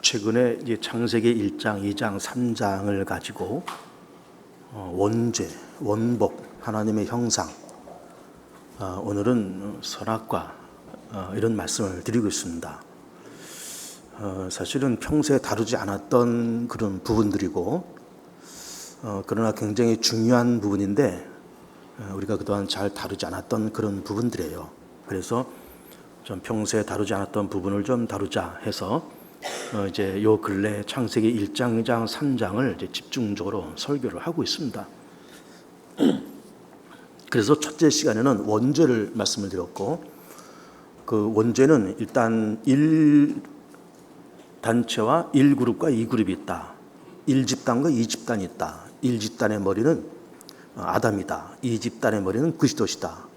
최근에 이제 창세기 1장, 2장, 3장을 가지고 원죄, 원복, 하나님의 형상, 오늘은 선악과 이런 말씀을 드리고 있습니다. 사실은 평소에 다루지 않았던 그런 부분들이고 그러나 굉장히 중요한 부분인데 우리가 그동안 잘 다루지 않았던 그런 부분들이에요. 그래서 좀 평소에 다루지 않았던 부분을 좀 다루자 해서 이제 요 근래 창세기 1장, 2장, 3장을 이제 집중적으로 설교를 하고 있습니다. 그래서 첫째 시간에는 원죄를 말씀을 드렸고, 그 원죄는 일단 1단체와 1그룹과 2그룹이 있다. 1집단과 2집단이 있다. 1집단의 머리는 아담이다. 2집단의 머리는 그리스도시다.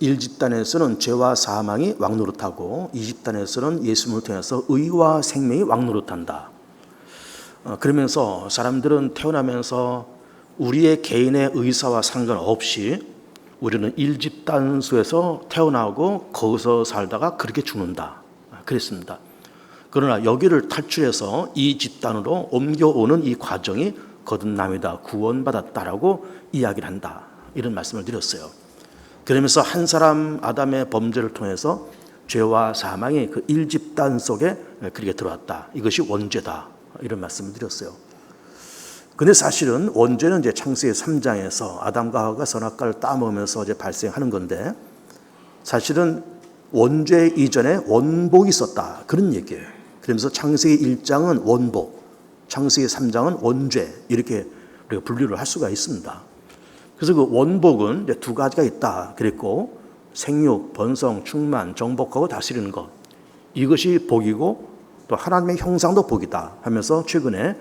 1집단에서는 죄와 사망이 왕노릇하고 2집단에서는 예수님을 통해서 의와 생명이 왕노릇한다. 그러면서 사람들은 태어나면서 우리의 개인의 의사와 상관없이 우리는 1집단 속에서 태어나고 거기서 살다가 그렇게 죽는다. 그랬습니다. 그러나 여기를 탈출해서 2집단으로 옮겨오는 이 과정이 거듭남이다, 구원받았다라고 이야기를 한다. 이런 말씀을 드렸어요. 그러면서 한 사람 아담의 범죄를 통해서 죄와 사망이 그 1집단 속에 그렇게 들어왔다. 이것이 원죄다. 이런 말씀을 드렸어요. 근데 사실은 원죄는 이제 창세기 3장에서 아담과 하와가 선악과를 따먹으면서 이제 발생하는 건데, 사실은 원죄 이전에 원복이 있었다. 그런 얘기예요. 그러면서 창세기 1장은 원복, 창세기 3장은 원죄, 이렇게 우리가 분류를 할 수가 있습니다. 그래서 그 원복은 이제 두 가지가 있다 그랬고, 생육, 번성, 충만, 정복하고 다스리는 것, 이것이 복이고 또 하나님의 형상도 복이다 하면서 최근에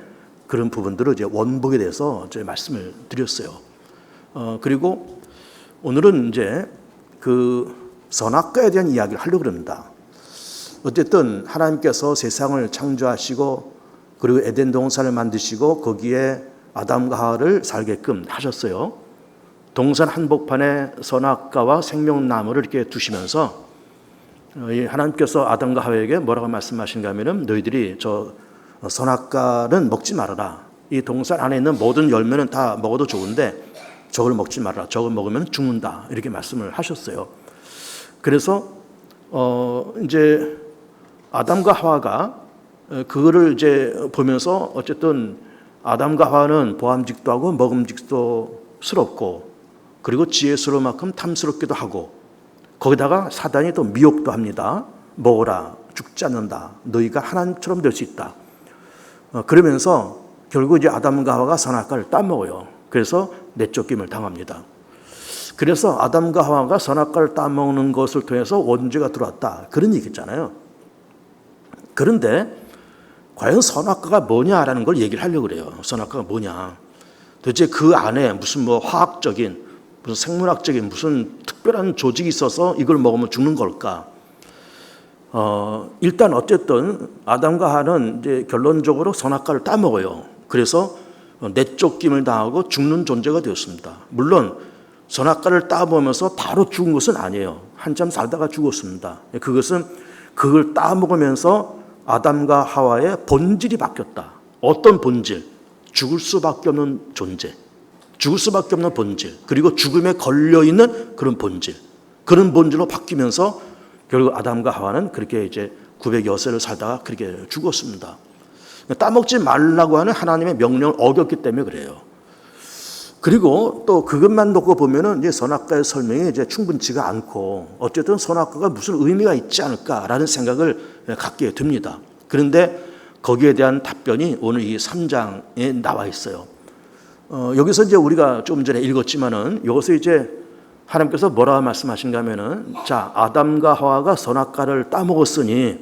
그런 부분들을 이제 원복에 대해서 이제 말씀을 드렸어요. 그리고 오늘은 이제 그 선악과에 대한 이야기를 하려고 합니다. 어쨌든 하나님께서 세상을 창조하시고 그리고 에덴 동산을 만드시고 거기에 아담과 하와를 살게끔 하셨어요. 동산 한복판에 선악과와 생명나무를 이렇게 두시면서 하나님께서 아담과 하와에게 뭐라고 말씀하신가 하면은 너희들이 저 선악과는 먹지 말아라. 이 동산 안에 있는 모든 열매는 다 먹어도 좋은데 저걸 먹지 말아라. 저걸 먹으면 죽는다. 이렇게 말씀을 하셨어요. 그래서 이제 아담과 하와가 그거를 이제 보면서 어쨌든 아담과 하와는 보암직도 하고 먹음직도 스럽고 그리고 지혜스러운 만큼 탐스럽기도 하고 거기다가 사단이 또 미혹도 합니다. 먹어라, 죽지 않는다. 너희가 하나님처럼 될 수 있다. 그러면서 결국 이제 아담과 하와가 선악과를 따먹어요. 그래서 내쫓김을 당합니다. 그래서 아담과 하와가 선악과를 따먹는 것을 통해서 원죄가 들어왔다. 그런 얘기잖아요. 그런데 과연 선악과가 뭐냐라는 걸 얘기를 하려고 그래요. 선악과가 뭐냐. 도대체 그 안에 무슨 뭐 화학적인, 무슨 생물학적인 무슨 특별한 조직이 있어서 이걸 먹으면 죽는 걸까? 일단 어쨌든 아담과 하와는 이제 결론적으로 선악과를 따먹어요. 그래서 내쫓김을 당하고 죽는 존재가 되었습니다. 물론 선악과를 따먹으면서 바로 죽은 것은 아니에요. 한참 살다가 죽었습니다. 그것은 그걸 따먹으면서 아담과 하와의 본질이 바뀌었다. 어떤 본질? 죽을 수밖에 없는 존재, 죽을 수밖에 없는 본질, 그리고 죽음에 걸려있는 그런 본질, 그런 본질로 바뀌면서 결국 아담과 하와는 그렇게 이제 900여 세를 살다가 그렇게 죽었습니다. 따먹지 말라고 하는 하나님의 명령을 어겼기 때문에 그래요. 그리고 또 그것만 놓고 보면은 이제 선악과의 설명이 이제 충분치가 않고 어쨌든 선악과가 무슨 의미가 있지 않을까라는 생각을 갖게 됩니다. 그런데 거기에 대한 답변이 오늘 이 3장에 나와 있어요. 여기서 이제 우리가 좀 전에 읽었지만은 여기서 이제 하나님께서 뭐라고 말씀하신가 하면은 자, 아담과 하와가 선악과를 따먹었으니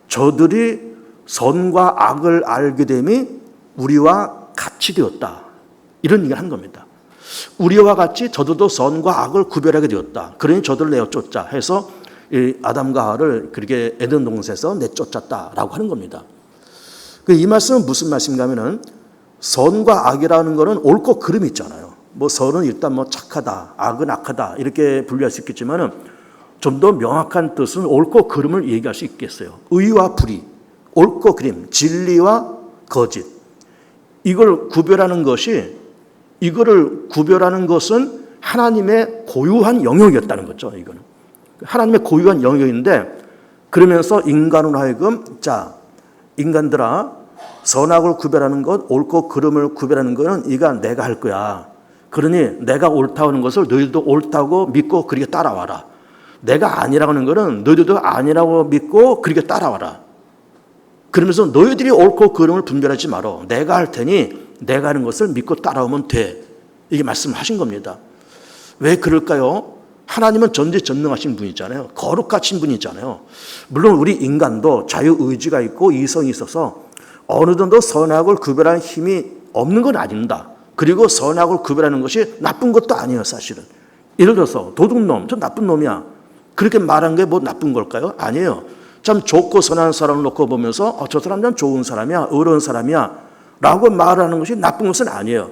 저들이 선과 악을 알게 됨이 우리와 같이 되었다. 이런 얘기를 한 겁니다. 우리와 같이 저들도 선과 악을 구별하게 되었다. 그러니 저들을 내쫓자 해서 이 아담과 하와를 그렇게 에덴 동산에서 내쫓았다라고 하는 겁니다. 이 말씀은 무슨 말씀인가 하면은 선과 악이라는 거는 옳고 그름이 있잖아요. 뭐 선은 일단 뭐 착하다, 악은 악하다 이렇게 분류할 수 있겠지만은 좀 더 명확한 뜻은 옳고 그름을 얘기할 수 있겠어요. 의와 불의, 옳고 그름, 진리와 거짓. 이거를 구별하는 것은 하나님의 고유한 영역이었다는 거죠. 이거는 하나님의 고유한 영역인데, 그러면서 인간으로 하여금 자, 인간들아, 선악을 구별하는 것, 옳고 그름을 구별하는 것은 이가 내가 할 거야. 그러니 내가 옳다고 하는 것을 너희들도 옳다고 믿고 그렇게 따라와라. 내가 아니라고 하는 것은 너희들도 아니라고 믿고 그렇게 따라와라. 그러면서 너희들이 옳고 그름을 분별하지 말어. 내가 할 테니 내가 하는 것을 믿고 따라오면 돼. 이게 말씀하신 겁니다. 왜 그럴까요? 하나님은 전지전능하신 분이잖아요. 거룩하신 분이잖아요. 물론 우리 인간도 자유의지가 있고 이성이 있어서 어느 정도 선악을 구별하는 힘이 없는 건 아닙니다. 그리고 선악을 구별하는 것이 나쁜 것도 아니에요, 사실은. 예를 들어서 도둑놈, 저 나쁜 놈이야. 그렇게 말한 게 뭐 나쁜 걸까요? 아니에요. 참 좋고 선한 사람을 놓고 보면서 저 사람 참 좋은 사람이야, 의로운 사람이야 라고 말하는 것이 나쁜 것은 아니에요.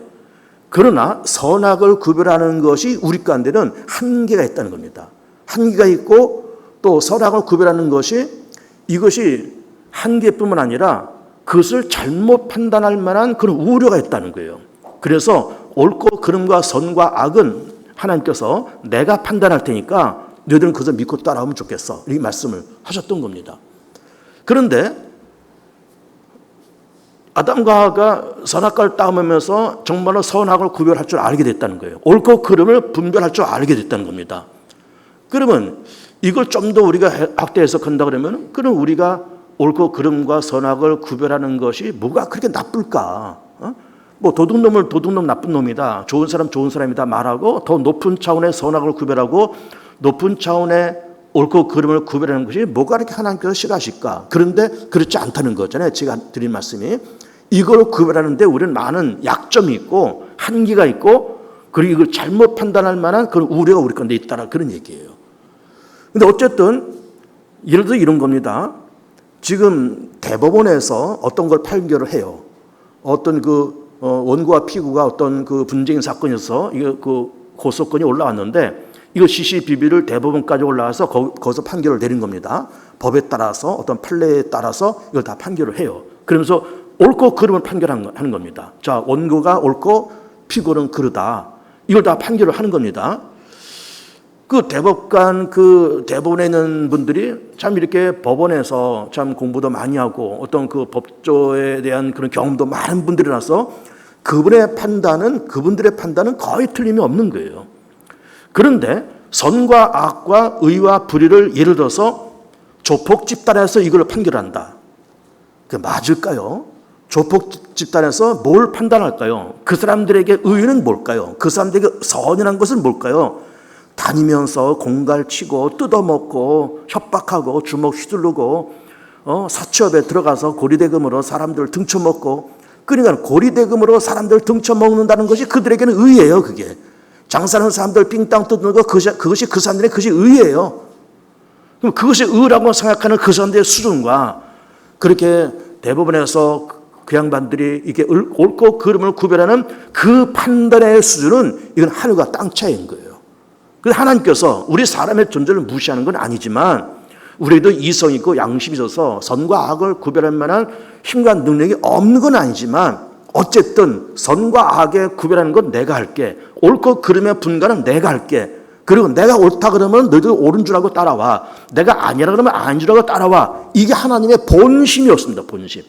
그러나 선악을 구별하는 것이 우리 가운데는 한계가 있다는 겁니다. 한계가 있고 또 선악을 구별하는 것이 이것이 한계뿐만 아니라 그것을 잘못 판단할 만한 그런 우려가 있다는 거예요. 그래서 옳고 그름과 선과 악은 하나님께서 내가 판단할 테니까 너희들은 그것을 믿고 따라오면 좋겠어. 이렇게 말씀을 하셨던 겁니다. 그런데 아담과 하와가 선악과를 따먹으면서 정말로 선악을 구별할 줄 알게 됐다는 거예요. 옳고 그름을 분별할 줄 알게 됐다는 겁니다. 그러면 이걸 좀 더 우리가 확대 해석한다 그러면, 그럼 우리가 옳고 그름과 선악을 구별하는 것이 뭐가 그렇게 나쁠까? 뭐 도둑놈을 도둑놈 나쁜 놈이다, 좋은 사람 좋은 사람이다 말하고 더 높은 차원의 선악을 구별하고 높은 차원의 옳고 그름을 구별하는 것이 뭐가 그렇게 하나님께서 싫어하실까? 그런데 그렇지 않다는 거잖아요. 제가 드린 말씀이. 이걸 구별하는데 우리는 많은 약점이 있고 한계가 있고, 그리고 이걸 잘못 판단할 만한 그런 우려가 우리 가운데 있다라, 그런 얘기예요. 근데 어쨌든 예를 들어 이런 겁니다. 지금 대법원에서 어떤 걸 판결을 해요. 어떤 그 원고와 피고가 어떤 그 분쟁 사건에서 이거 그 고소건이 올라왔는데, 이거 CCBB를 대법원까지 올라와서 거기서 판결을 내린 겁니다. 법에 따라서 어떤 판례에 따라서 이걸 다 판결을 해요. 그러면서 옳고 그름을 판결하는 겁니다. 자, 원고가 옳고 피고는 그르다. 이걸 다 판결을 하는 겁니다. 그 대법관, 그 대법원에 있는 분들이 참 이렇게 법원에서 참 공부도 많이 하고 어떤 그 법조에 대한 그런 경험도 많은 분들이라서 그분들의 판단은 거의 틀림이 없는 거예요. 그런데 선과 악과 의와 불의를 예를 들어서 조폭 집단에서 이걸 판결한다. 그게 맞을까요? 조폭 집단에서 뭘 판단할까요? 그 사람들에게 의는 뭘까요? 그 사람들에게 선이란 것은 뭘까요? 다니면서 공갈치고 뜯어먹고 협박하고 주먹 휘두르고 사채업에 들어가서 고리대금으로 사람들을 등쳐먹고, 그러니까 고리대금으로 사람들을 등쳐먹는다는 것이 그들에게는 의예요. 그게 장사하는 사람들 삥땅 뜯는 거, 그것이 그 사람들의 그것이 의예요. 그럼 그것이 의라고 생각하는 그 사람들의 수준과 그렇게 대법원에서 그 양반들이 이게 옳고 그름을 구별하는 그 판단의 수준은 이건 하늘과 땅 차이인 거예요. 그래서 하나님께서 우리 사람의 존재를 무시하는 건 아니지만 우리도 이성이 있고 양심이 있어서 선과 악을 구별할 만한 힘과 능력이 없는 건 아니지만, 어쨌든 선과 악에 구별하는 건 내가 할게, 옳고 그름의 분간은 내가 할게, 그리고 내가 옳다 그러면 너희들 옳은 줄 알고 따라와, 내가 아니라 그러면 아닌 줄 알고 따라와. 이게 하나님의 본심이었습니다. 본심.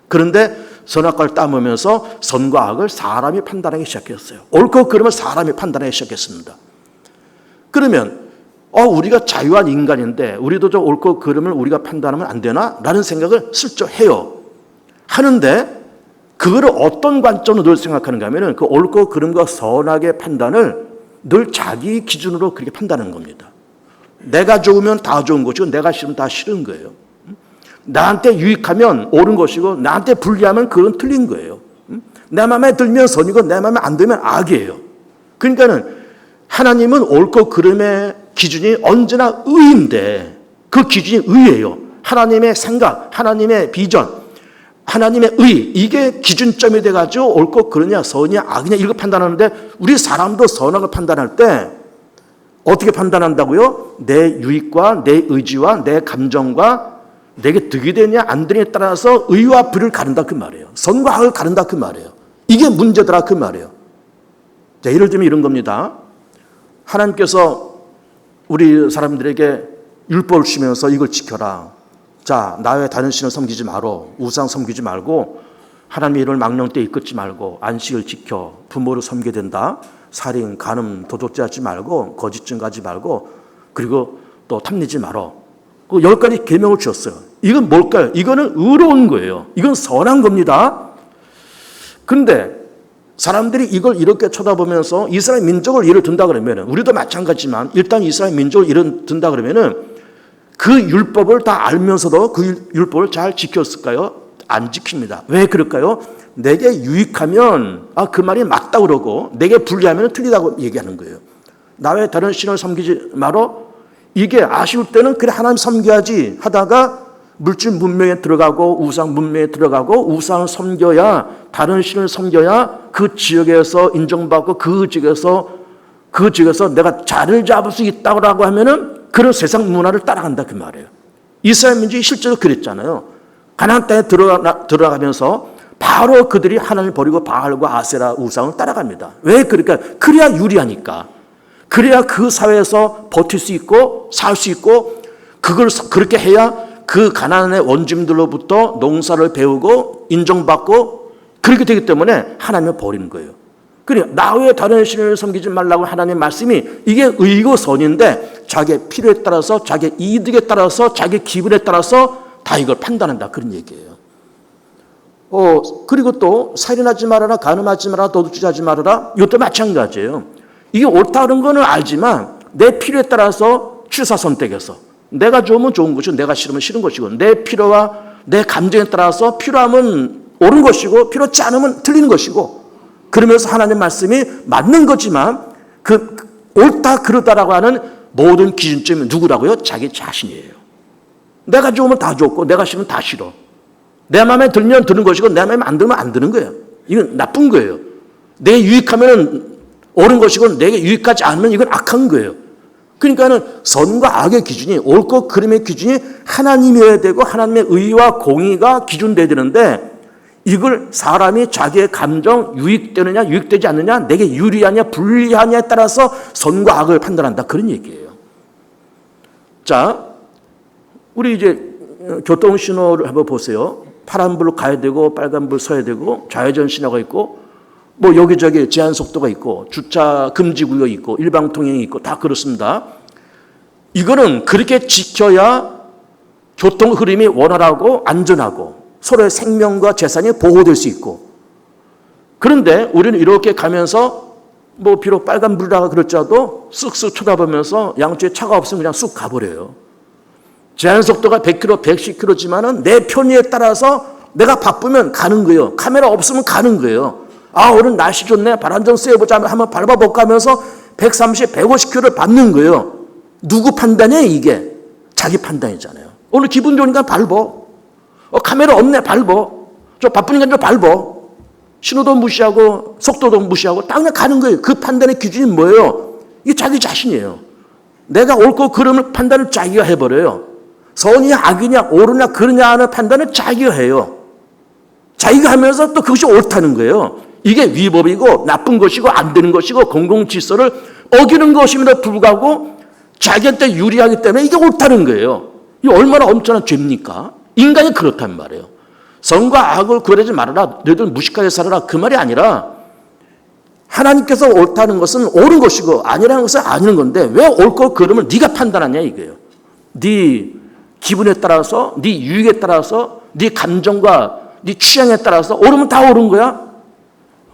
그런데 선악과를 따먹으면서 선과 악을 사람이 판단하기 시작했어요. 옳고 그름을 사람이 판단하기 시작했습니다. 그러면 우리가 자유한 인간인데 우리도 저 옳고 그름을 우리가 판단하면 안 되나? 라는 생각을 슬쩍 해요. 하는데 그거를 어떤 관점으로 늘 생각하는가 하면 그 옳고 그름과 선악의 판단을 늘 자기 기준으로 그렇게 판단하는 겁니다. 내가 좋으면 다 좋은 것이고 내가 싫으면 다 싫은 거예요. 나한테 유익하면 옳은 것이고 나한테 불리하면 그건 틀린 거예요. 내 마음에 들면 선이고 내 마음에 안 들면 악이에요. 그러니까는 하나님은 옳고 그름의 기준이 언제나 의인데 그 기준이 의예요. 하나님의 생각, 하나님의 비전, 하나님의 의, 이게 기준점이 돼가지고 옳고 그러냐 선이냐 악이냐 이걸 판단하는데, 우리 사람도 선악을 판단할 때 어떻게 판단한다고요? 내 유익과 내 의지와 내 감정과 내게 득이 되냐 안 되냐에 따라서 의와 불을 가른다 그 말이에요. 선과 악을 가른다 그 말이에요. 이게 문제더라 그 말이에요. 자, 예를 들면 이런 겁니다. 하나님께서 우리 사람들에게 율법을 주시면서 이걸 지켜라. 자, 나 외에 다른 신을 섬기지 말고 우상 섬기지 말고 하나님의 이름을 망령되이 이끌지 말고 안식을 지켜 부모를 섬겨야 된다. 살인, 간음, 도둑질하지 말고 거짓 증거하지 말고 그리고 또 탐내지 말어. 그 10가지 계명을 주었어요. 이건 뭘까요? 이거는 의로운 거예요. 이건 선한 겁니다. 그런데 사람들이 이걸 이렇게 쳐다보면서 이스라엘 민족을 예를 든다 그러면 우리도 마찬가지지만 일단 이스라엘 민족을 예를 든다 그러면 그 율법을 다 알면서도 그 율법을 잘 지켰을까요? 안 지킵니다. 왜 그럴까요? 내게 유익하면 그 말이 맞다 그러고 내게 불리하면 틀리다고 얘기하는 거예요. 나 외에 다른 신을 섬기지 말어. 이게 아쉬울 때는 그래 하나님 섬겨야지 하다가 물질 문명에 들어가고 우상 문명에 들어가고 우상을 섬겨야 다른 신을 섬겨야 그 지역에서 인정받고 그 지역에서 내가 자리를 잡을 수 있다고 하면은 그런 세상 문화를 따라간다 그 말이에요. 이스라엘 민족이 실제로 그랬잖아요. 가나안 땅에 들어가면서 바로 그들이 하나님을 버리고 바알과 아세라 우상을 따라갑니다. 왜 그러니까 그래야 유리하니까. 그래야 그 사회에서 버틸 수 있고 살 수 있고 그걸 그렇게 해야 그 가나안의 원주민들로부터 농사를 배우고 인정받고 그렇게 되기 때문에 하나님을 버리는 거예요. 그래 나 외에 다른 신을 섬기지 말라고 하나님의 말씀이 이게 의고 선인데 자기의 필요에 따라서 자기의 이득에 따라서 자기의 기분에 따라서 다 이걸 판단한다 그런 얘기예요. 그리고 또 살인하지 말아라, 간음하지 말아라, 도둑질하지 말아라 이것도 마찬가지예요. 이게 옳다는 거는 알지만 내 필요에 따라서 취사 선택해서 내가 좋으면 좋은 것이고 내가 싫으면 싫은 것이고 내 필요와 내 감정에 따라서 필요하면 옳은 것이고 필요치 않으면 틀린 것이고 그러면서 하나님의 말씀이 맞는 거지만 그 옳다 그르다라고 하는 모든 기준점이 누구라고요? 자기 자신이에요. 내가 좋으면 다 좋고 내가 싫으면 다 싫어. 내 마음에 들면 드는 것이고 내 마음에 안 들면 안 드는 거예요. 이건 나쁜 거예요. 내게 유익하면 옳은 것이고 내게 유익하지 않으면 이건 악한 거예요. 그러니까는 선과 악의 기준이 옳고 그름의 기준이 하나님이어야 되고 하나님의 의와 공의가 기준돼야 되는데 이걸 사람이 자기의 감정 유익되느냐 유익되지 않느냐 내게 유리하냐 불리하냐에 따라서 선과 악을 판단한다 그런 얘기예요. 자, 우리 이제 교통 신호를 한번 보세요. 파란불 가야 되고 빨간불 서야 되고 좌회전 신호가 있고 뭐 여기저기 제한 속도가 있고 주차 금지 구역이 있고 일방 통행이 있고 다 그렇습니다. 이거는 그렇게 지켜야 교통 흐름이 원활하고 안전하고 서로의 생명과 재산이 보호될 수 있고 그런데 우리는 이렇게 가면서 뭐 비록 빨간불이라고 그럴지라도 쓱쓱 쳐다보면서 양쪽에 차가 없으면 그냥 쑥 가버려요. 제한 속도가 100km, 110km지만은 내 편의에 따라서 내가 바쁘면 가는 거예요. 카메라 없으면 가는 거예요. 오늘 날씨 좋네. 바람 좀 쐬보자 한번 밟아볼까 하면서 130, 150km를 밟는 거예요. 누구 판단이에요 이게? 자기 판단이잖아요. 오늘 기분 좋으니까 밟어. 카메라 없네 밟어. 저 바쁘니까 좀 밟어. 신호도 무시하고 속도도 무시하고 딱 그냥 가는 거예요. 그 판단의 기준이 뭐예요? 이게 자기 자신이에요. 내가 옳고 그름을 판단을 자기가 해버려요. 선이냐 악이냐 옳으냐 그르냐 하는 판단을 자기가 해요. 자기가 하면서 또 그것이 옳다는 거예요. 이게 위법이고 나쁜 것이고 안 되는 것이고 공공질서를 어기는 것임에도 불구하고 자기한테 유리하기 때문에 이게 옳다는 거예요. 이게 얼마나 엄청난 죄입니까? 인간이 그렇단 말이에요. 선과 악을 구별하지 말아라. 너희들 무식하게 살아라. 그 말이 아니라 하나님께서 옳다는 것은 옳은 것이고 아니라는 것은 아닌 건데 왜 옳고 그름을 네가 판단하냐 이거예요. 네 기분에 따라서 네 유익에 따라서 네 감정과 네 취향에 따라서 옳으면 다 옳은 거야.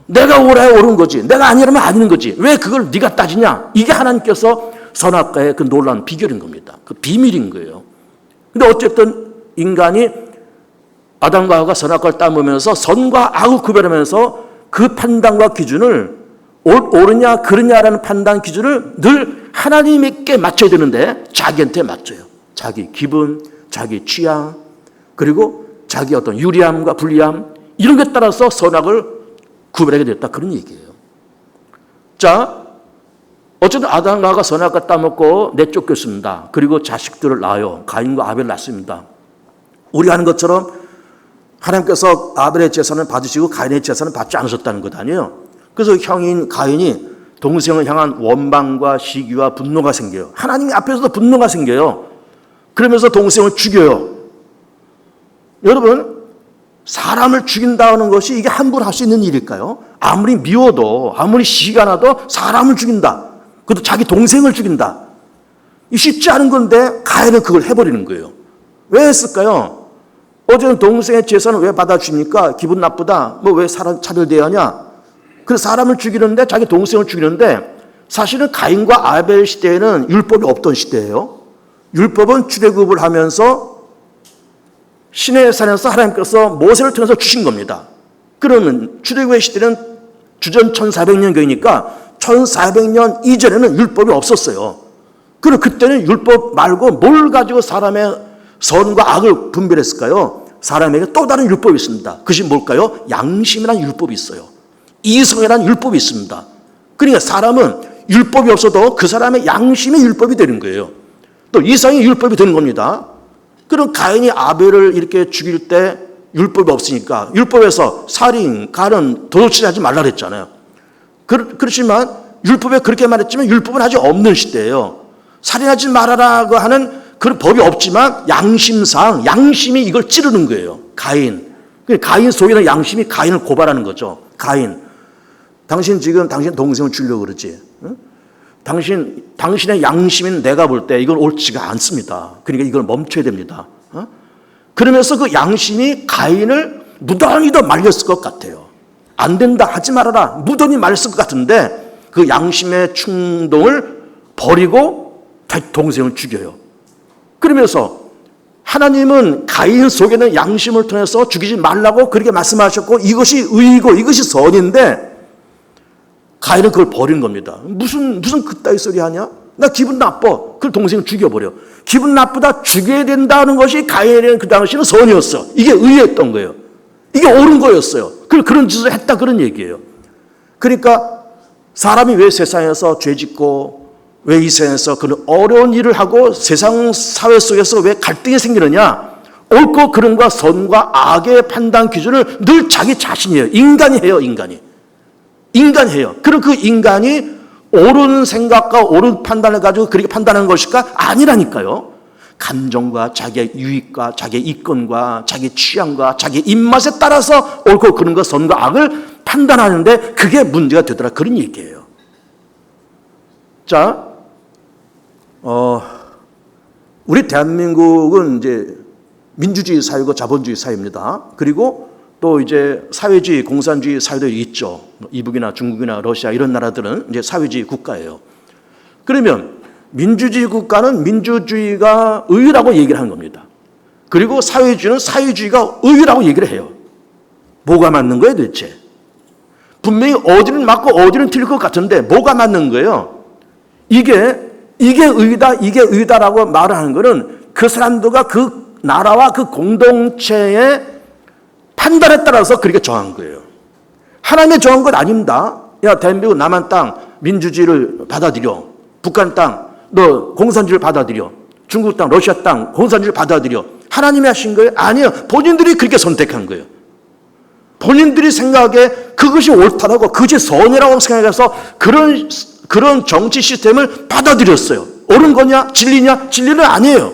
내가 옳아야 옳은 거지. 내가 아니라면 아닌 거지. 왜 그걸 네가 따지냐. 이게 하나님께서 선악과의 그 놀라운 비결인 겁니다. 그 비밀인 거예요. 근데 어쨌든 인간이 아담과 하와가 선악과를 따먹으면서 선과 악을 구별하면서 그 판단과 기준을 옳으냐 그르냐라는 판단 기준을 늘 하나님께 맞춰야 되는데 자기한테 맞춰요. 자기 기분, 자기 취향, 그리고 자기 어떤 유리함과 불리함 이런 것에 따라서 선악을 구별하게 됐다 그런 얘기예요. 자, 어쨌든 아담과 하와가 선악과 따먹고 내쫓겼습니다. 그리고 자식들을 낳아요. 가인과 아벨을 낳습니다. 우리가 하는 것처럼 하나님께서 아벨의 제사는 받으시고 가인의 제사는 받지 않으셨다는 것 아니에요. 그래서 형인 가인이 동생을 향한 원망과 시기와 분노가 생겨요. 하나님 앞에서도 분노가 생겨요. 그러면서 동생을 죽여요. 여러분, 사람을 죽인다는 것이 이게 함부로 할 수 있는 일일까요? 아무리 미워도, 아무리 시기가 나도 사람을 죽인다. 그것도 자기 동생을 죽인다. 이 쉽지 않은 건데 가인은 그걸 해버리는 거예요. 왜 했을까요? 어제는 동생의 제사는 왜 받아주니까 기분 나쁘다. 뭐 왜 사람 차별대야 하냐? 그래서 사람을 죽이는데, 자기 동생을 죽이는데, 사실은 가인과 아벨 시대에는 율법이 없던 시대예요. 율법은 출애굽을 하면서 시내 산에서 하나님께서 모세를 통해서 주신 겁니다. 그러면 출애굽의 시대는 주전 1400년경이니까 1400년 이전에는 율법이 없었어요. 그리고 그때는 율법 말고 뭘 가지고 사람의 선과 악을 분별했을까요? 사람에게 또 다른 율법이 있습니다. 그것이 뭘까요? 양심이라는 율법이 있어요. 이성이라는 율법이 있습니다. 그러니까 사람은 율법이 없어도 그 사람의 양심이 율법이 되는 거예요. 또 이성이 율법이 되는 겁니다. 그럼 가인이 아벨을 이렇게 죽일 때 율법이 없으니까 율법에서 살인, 가른, 도둑질 하지 말라 그랬잖아요. 그렇지만 율법에 그렇게 말했지만 율법은 아직 없는 시대예요. 살인하지 말아라고 하는 그런 법이 없지만 양심상 양심이 이걸 찌르는 거예요. 가인. 가인 속에는 양심이 가인을 고발하는 거죠. 가인, 당신 지금 당신 동생을 죽이려고 그러지? 응? 당신의 양심인 내가 볼 때 이건 옳지가 않습니다. 그러니까 이걸 멈춰야 됩니다. 그러면서 그 양심이 가인을 무던히 더 말렸을 것 같아요. 안 된다, 하지 말아라, 무던히 말렸을 것 같은데 그 양심의 충동을 버리고 동생을 죽여요. 그러면서 하나님은 가인 속에는 양심을 통해서 죽이지 말라고 그렇게 말씀하셨고 이것이 의이고 이것이 선인데 가인은 그걸 버린 겁니다. 무슨 그따위 소리 하냐? 나 기분 나빠. 그 동생을 죽여버려. 기분 나쁘다, 죽여야 된다는 것이 가인의 그 당시는 선이었어. 이게 의였던 거예요. 이게 옳은 거였어요. 그런 짓을 했다, 그런 얘기예요. 그러니까 사람이 왜 세상에서 죄짓고 왜 이 세상에서 그런 어려운 일을 하고 세상 사회 속에서 왜 갈등이 생기느냐? 옳고 그름과 선과 악의 판단 기준을 늘 자기 자신이에요. 인간이 해요, 인간이 해요. 그리고 그 인간이 옳은 생각과 옳은 판단을 가지고 그렇게 판단하는 것일까? 아니라니까요. 감정과 자기의 유익과 자기의 이권과 자기 취향과 자기 입맛에 따라서 옳고 그른 것, 선과 악을 판단하는데 그게 문제가 되더라, 그런 얘기예요. 자, 우리 대한민국은 이제 민주주의 사회고 자본주의 사회입니다. 그리고 또 이제 사회주의, 공산주의 사회도 있죠. 이북이나 중국이나 러시아 이런 나라들은 이제 사회주의 국가예요. 그러면 민주주의 국가는 민주주의가 의라고 얘기를 하는 겁니다. 그리고 사회주의는 사회주의가 의라고 얘기를 해요. 뭐가 맞는 거예요, 도대체? 분명히 어디는 맞고 어디는 틀릴 것 같은데 뭐가 맞는 거예요? 이게 의다, 이게 의다라고 말을 하는 거는 그 사람들과 그 나라와 그 공동체의 판단에 따라서 그렇게 정한 거예요. 하나님의 정한 것 아닙니다. 야, 대한민국 남한 땅 민주주의를 받아들여. 북한 땅 너 공산주의를 받아들여. 중국 땅, 러시아 땅 공산주의를 받아들여. 하나님이 하신 거예요? 아니요. 본인들이 그렇게 선택한 거예요. 본인들이 생각에 그것이 옳다라고, 그것이 선이라고 생각해서 그런 정치 시스템을 받아들였어요. 옳은 거냐? 진리냐? 진리는 아니에요.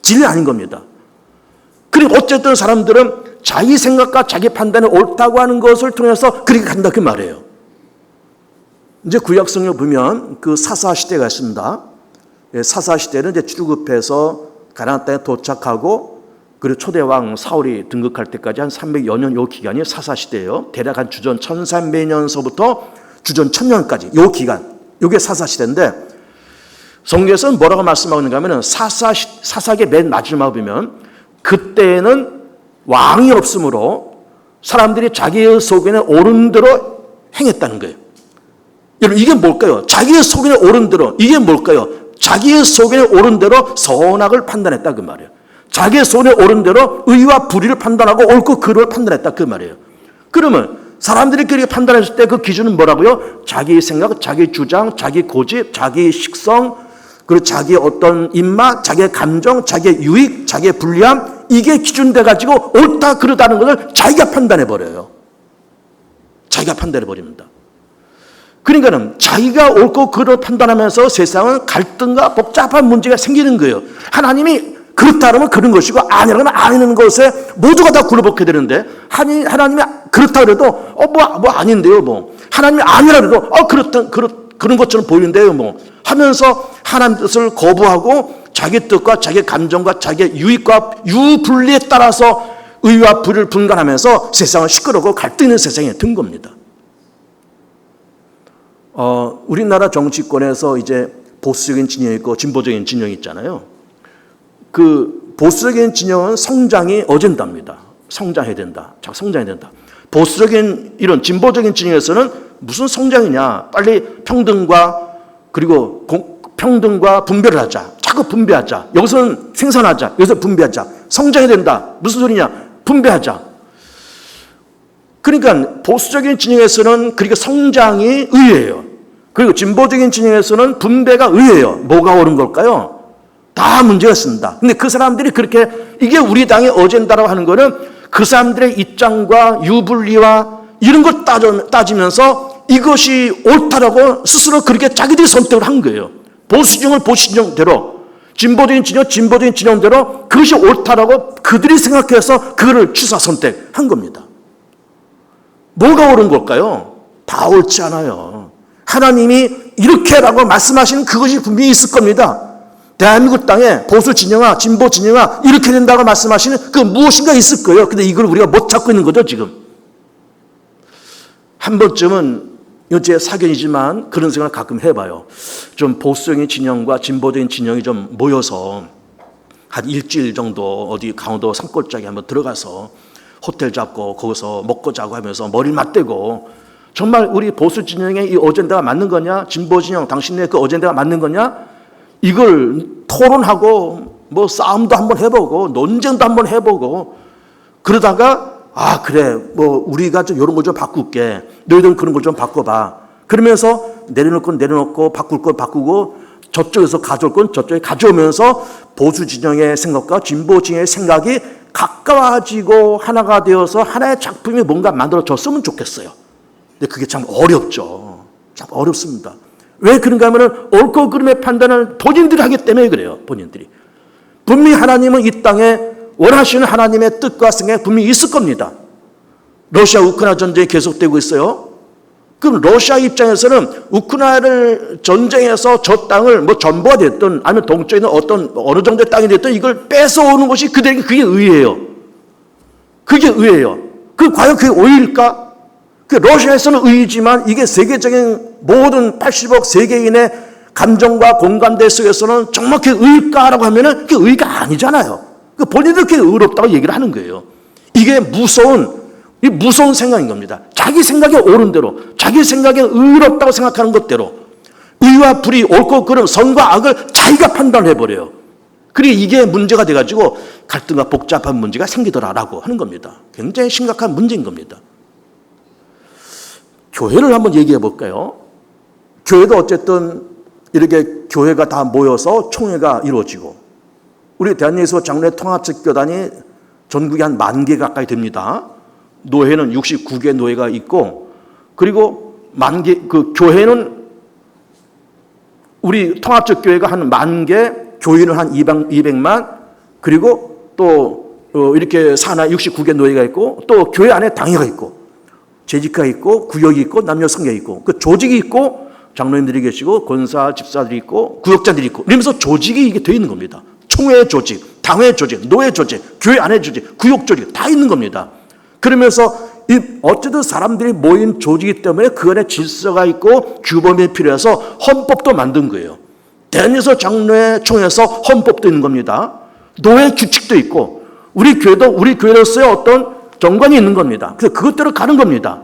진리는 아닌 겁니다. 그리고 어쨌든 사람들은 자기 생각과 자기 판단이 옳다고 하는 것을 통해서 그렇게 간다, 그 말이에요. 이제 구약성경 보면 그 사사 시대가 있습니다. 사사 시대는 이제 출애굽해서 가나안 땅에 도착하고 그리고 초대왕 사울이 등극할 때까지 한 300여 년 요 기간이 사사 시대예요. 대략 한 주전 1300년서부터 주전 1000년까지 요 기간, 요게 사사 시대인데 성경에서는 뭐라고 말씀하고 있는가 하면 사사기 맨 마지막 보면 그때는 왕이 없으므로 사람들이 자기의 속에는 옳은 대로 행했다는 거예요. 여러분, 이게 뭘까요? 자기의 속에는 옳은 대로, 이게 뭘까요? 자기의 속에는 옳은 대로 선악을 판단했다, 그 말이에요. 자기의 속에 옳은 대로 의와 불의를 판단하고 옳고 그름을 판단했다, 그 말이에요. 그러면 사람들이 그렇게 판단했을 때 그 기준은 뭐라고요? 자기 생각, 자기 주장, 자기 고집, 자기 식성, 그리고 자기의 어떤 입맛, 자기의 감정, 자기의 유익, 자기의 불리함, 이게 기준돼 가지고 옳다 그르다는 것을 자기가 판단해 버려요. 자기가 판단해 버립니다. 그러니까는 자기가 옳고 그를 판단하면서 세상은 갈등과 복잡한 문제가 생기는 거예요. 하나님이 그렇다 그러면 그런 것이고 아니라면 아니라는 것에 모두가 다 굴러먹게 되는데 하나님이 그렇다 그래도 뭐 아닌데요 뭐 하나님이 아니라 그래도 그런 것처럼 보이는데요 뭐 하면서 하나님 뜻을 거부하고 자기 뜻과 자기 감정과 자기 유익과 유불리에 따라서 의와 불을 분간하면서 세상은 시끄럽고 갈등 있는 세상에 든 겁니다. 우리나라 정치권에서 이제 보수적인 진영이 있고 진보적인 진영이 있잖아요. 그 보수적인 진영은 성장이 어젠다입니다. 성장해야 된다. 자꾸 성장해야 된다. 보수적인 이런 진보적인 진영에서는 무슨 성장이냐. 빨리 평등과 그리고 평등과 분배를 하자. 자꾸 분배하자. 여기서는 생산하자. 여기서 분배하자. 성장해야 된다. 무슨 소리냐. 분배하자. 그러니까 보수적인 진영에서는 그러니까 성장이 의예요. 그리고 진보적인 진영에서는 분배가 의예요. 뭐가 옳은 걸까요? 다 문제가 있습니다. 근데 그 사람들이 그렇게 이게 우리 당의 어젠다라고 하는 거는 그 사람들의 입장과 유불리와 이런 걸 따지면서 이것이 옳다라고 스스로 그렇게 자기들이 선택을 한 거예요. 보수진영을 보수진영대로 진보적인 진영대로 그것이 옳다라고 그들이 생각해서 그거를 취사 선택한 겁니다. 뭐가 옳은 걸까요? 다 옳지 않아요. 하나님이 이렇게라고 말씀하시는 그것이 분명히 있을 겁니다. 대한민국 땅에 보수 진영아, 진보 진영아 이렇게 된다고 말씀하시는 그 무엇인가 있을 거예요. 근데 이걸 우리가 못 찾고 있는 거죠, 지금. 한 번쯤은 제 사견이지만 그런 생각을 가끔 해봐요. 좀 보수적인 진영과 진보적인 진영이 좀 모여서 한 일주일 정도 어디 강원도 산골짜기 한번 들어가서 호텔 잡고 거기서 먹고 자고 하면서 머리를 맞대고 정말 우리 보수 진영의 이 어젠다가 맞는 거냐? 진보 진영 당신의 그 어젠다가 맞는 거냐? 이걸 토론하고 뭐 싸움도 한번 해보고 논쟁도 한번 해보고 그러다가 그래 뭐 우리가 좀 이런 거 좀 바꿀게 너희들은 그런 걸 좀 바꿔봐 그러면서 내려놓을 건 내려놓고 바꿀 건 바꾸고 저쪽에서 가져올 건 저쪽에 가져오면서 보수 진영의 생각과 진보 진영의 생각이 가까워지고 하나가 되어서 하나의 작품이 뭔가 만들어졌으면 좋겠어요. 근데 그게 참 어렵죠. 참 어렵습니다. 왜 그런가 하면 옳고 그름의 판단을 본인들이 하기 때문에 그래요. 본인들이. 분명히 하나님은 이 땅에 원하시는 하나님의 뜻과 생각이 분명히 있을 겁니다. 러시아 우크라이나 전쟁이 계속되고 있어요. 그럼 러시아 입장에서는 우크라이나를 전쟁에서 저 땅을 뭐 전부가 됐든 아니면 동쪽에 있는 어느 정도의 땅이 됐든 이걸 뺏어오는 것이 그들에게 그게 의예요. 그게 의예요. 과연 그게 의일까? 러시아에서는 의이지만 이게 세계적인 모든 80억 세계인의 감정과 공감대 속에서는 정말 그게 의일까라고 하면은 그게 의가 아니잖아요. 본인들 그게 의롭다고 얘기를 하는 거예요. 이게 무서운 생각인 겁니다. 자기 생각에 옳은 대로, 자기 생각에 의롭다고 생각하는 것대로 의와 불이 옳고 그름, 선과 악을 자기가 판단해버려요. 그리고 이게 문제가 돼가지고 갈등과 복잡한 문제가 생기더라라고 하는 겁니다. 굉장히 심각한 문제인 겁니다. 교회를 한번 얘기해 볼까요? 교회도 어쨌든 이렇게 교회가 다 모여서 총회가 이루어지고 우리 대한예수 장로회 통합측교단이 전국에 한 10,000개 가까이 됩니다. 노회는 69개 노회가 있고 그리고 10,000개 그 교회는 우리 통합측교회가 한 10,000개, 교인은 한 200만 그리고 또 이렇게 산하 69개 노회가 있고 또 교회 안에 당회가 있고 재직가 있고 구역이 있고 남녀 성결이 있고 그 조직이 있고 장로님들이 계시고 권사 집사들이 있고 구역자들이 있고 이러면서 조직이 이게 되어 있는 겁니다. 총회 조직, 당회 조직, 노회 조직, 교회 안에 조직, 구역 조직 다 있는 겁니다. 그러면서 어쨌든 사람들이 모인 조직이기 때문에 그 안에 질서가 있고 규범이 필요해서 헌법도 만든 거예요. 대한예수 장로회 총회에서 헌법도 있는 겁니다. 노회 규칙도 있고 우리 교회도 우리 교회로서의 어떤 정관이 있는 겁니다. 그래서 그것대로 가는 겁니다.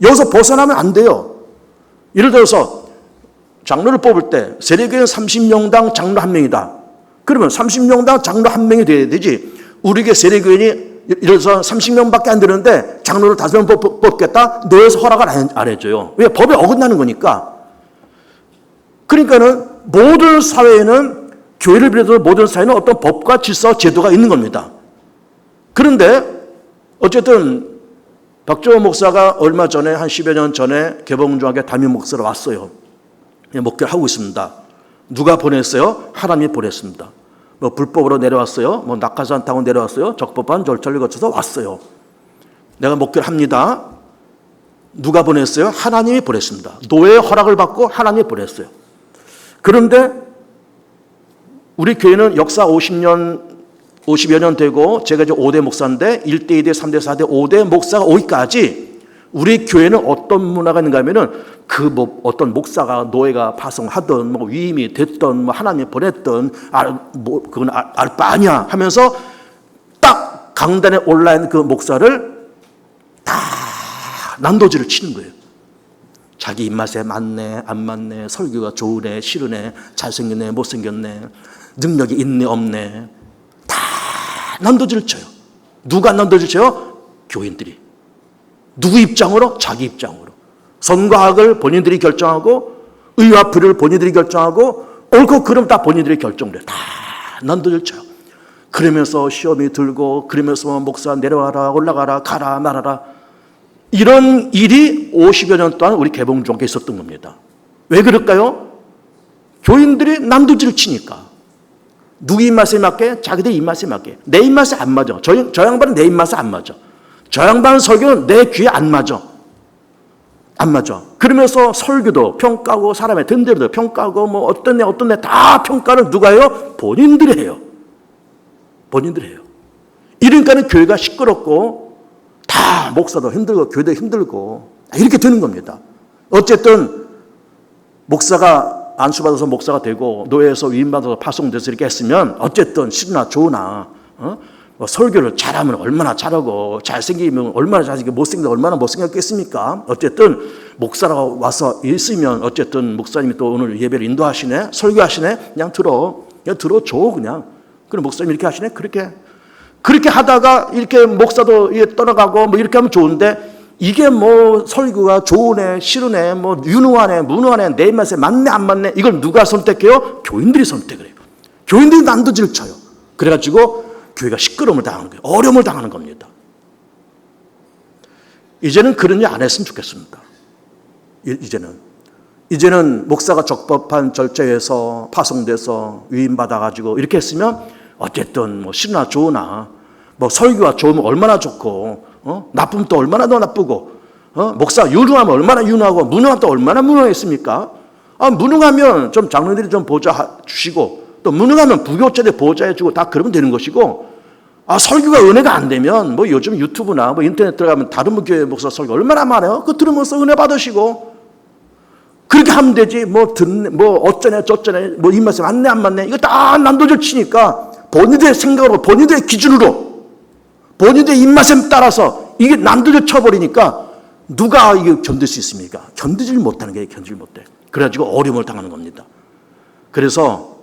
여기서 벗어나면 안 돼요. 예를 들어서 장로를 뽑을 때 세례교회는 30명당 장로 1명이다. 그러면 30명당 장로 1명이 돼야 되지. 우리에게 세례교회니 예를 들어서 30명밖에 안 되는데 장로를 5명 뽑겠다? 노예에서 허락을 안 해줘요. 왜? 법에 어긋나는 거니까. 그러니까는 모든 사회에는, 교회를 비롯해서 모든 사회는 어떤 법과 질서, 제도가 있는 겁니다. 그런데 어쨌든 박정호 목사가 얼마 전에, 한 10여 년 전에 개봉중학교 담임 목사로 왔어요. 목회를 하고 있습니다. 누가 보냈어요? 하나님이 보냈습니다. 뭐 불법으로 내려왔어요. 뭐 낙하산 타고 내려왔어요. 적법한 절차를 거쳐서 왔어요. 내가 목회를 합니다. 누가 보냈어요? 하나님이 보냈습니다. 노예의 허락을 받고 하나님이 보냈어요. 그런데 우리 교회는 역사 50여 년 되고, 제가 이제 5대 목사인데 1대, 2대, 3대, 4대, 5대 목사가 오기까지 우리 교회는 어떤 문화가 있는가 하면은, 어떤 목사가 노예가 파송하든 뭐 위임이 됐든 뭐 하나님이 보냈든 그건 알 바 아니야 하면서 딱 강단에 올라있는 그 목사를 다 난도질을 치는 거예요. 자기 입맛에 맞네, 안 맞네, 설교가 좋으네, 싫으네, 잘생겼네, 못생겼네, 능력이 있네, 없네, 다 난도질을 쳐요. 누가 난도질을 쳐요? 교인들이. 누구 입장으로? 자기 입장으로. 선과 악을 본인들이 결정하고, 의와 불의를 본인들이 결정하고, 옳고 그름 다 본인들이 결정을 해요. 다 난도질 쳐요. 그러면서 시험이 들고, 그러면서 목사 내려와라, 올라가라, 가라, 말아라. 이런 일이 50여 년 동안 우리 개봉종교에 있었던 겁니다. 왜 그럴까요? 교인들이 난도질을 치니까. 누구 입맛에 맞게? 자기들 입맛에 맞게. 내 입맛에 안 맞아. 저 양반은 내 입맛에 안 맞아. 저 양반 설교는 내 귀에 안 맞아. 안 맞아. 그러면서 설교도 평가하고, 사람의 든대로도 평가하고, 뭐 어떤 애 다 평가를 누가 해요? 본인들이 해요. 본인들이 해요. 이러니까는 교회가 시끄럽고, 다 목사도 힘들고 교회도 힘들고 이렇게 되는 겁니다. 어쨌든 목사가 안수받아서 목사가 되고, 노예에서 위임받아서 파송돼서 이렇게 했으면, 어쨌든 싫으나 좋으나 뭐 설교를 잘하면 얼마나 잘하고, 잘생기면 얼마나 잘생기고, 못생기면 얼마나 못생겼겠습니까? 어쨌든 목사라고 와서 있으면, 어쨌든 목사님이 또 오늘 예배를 인도하시네, 설교하시네, 그냥 들어줘 그냥. 그럼 목사님 이렇게 하시네. 그렇게 하다가 이렇게 목사도 떠나가고 뭐 이렇게 하면 좋은데, 이게 뭐 설교가 좋으네, 싫으네, 뭐 유능하네, 무능하네, 내 입맛에 맞네, 안 맞네, 이걸 누가 선택해요? 교인들이 선택을 해요. 교인들이 난도질을 쳐요. 그래가지고 교회가 시끄러움을 당하는 거예요. 어려움을 당하는 겁니다. 이제는 그런 일 안 했으면 좋겠습니다. 이제는 목사가 적법한 절차에서 파송돼서 위임받아가지고 이렇게 했으면, 어쨌든 뭐 싫으나 좋으나, 뭐 설교가 좋으면 얼마나 좋고, 나쁘면 또 얼마나 더 나쁘고, 목사 유능하면 얼마나 유능하고, 무능하면 또 얼마나 무능했습니까? 무능하면 좀 장로들이 좀 보좌 주시고, 또 무능하면 부교체들 보좌해 주고, 다 그러면 되는 것이고, 설교가 은혜가 안 되면 뭐 요즘 유튜브나 뭐 인터넷 들어가면 다른 교회 목사 설교 얼마나 많아요. 그거 들으면서 은혜 받으시고, 그렇게 하면 되지. 뭐 어쩌네 저쩌네, 뭐 입맛에 맞네 안 맞네, 이거 다 난도질 치니까 본인들의 생각으로, 본인들의 기준으로, 본인들의 입맛에 따라서 이게 난도질 쳐버리니까 누가 이게 견딜 수 있습니까? 견디질 못하는 게 견디질 못해. 그래가지고 어려움을 당하는 겁니다. 그래서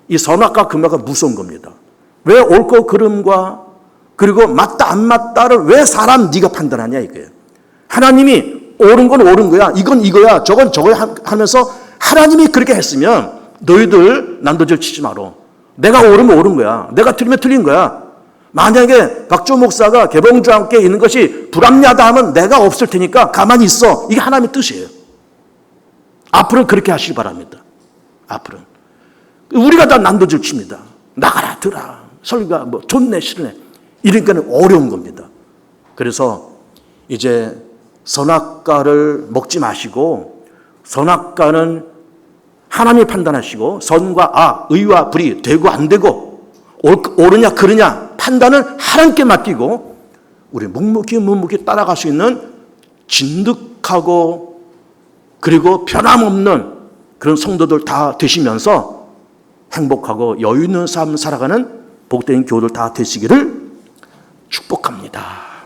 이 선악과 금악가 무서운 겁니다. 왜 옳고 그름과, 그리고 맞다 안 맞다를 왜 사람 네가 판단하냐 이거예요. 하나님이 옳은 건 옳은 거야, 이건 이거야, 저건 저거야 하면서 하나님이 그렇게 했으면 너희들 난도질 치지 마라. 내가 옳으면 옳은 거야, 내가 틀리면 틀린 거야. 만약에 박주호 목사가 개봉주와 함께 있는 것이 불합리하다 하면 내가 없을 테니까 가만히 있어. 이게 하나님의 뜻이에요. 앞으로는 그렇게 하시기 바랍니다. 앞으로는. 우리가 다 난도질 칩니다. 나가라 들어라, 설교가 뭐 좋네 싫네, 이러니까 어려운 겁니다. 그래서 이제 선악과를 먹지 마시고, 선악과는 하나님이 판단하시고, 선과 악, 의와 불이 되고 안 되고, 옳으냐 그르냐 판단을 하나님께 맡기고, 우리 묵묵히 따라갈 수 있는 진득하고 그리고 변함없는 그런 성도들 다 되시면서 행복하고 여유 있는 삶 살아가는 복된 교우들 다 되시기를 축복합니다.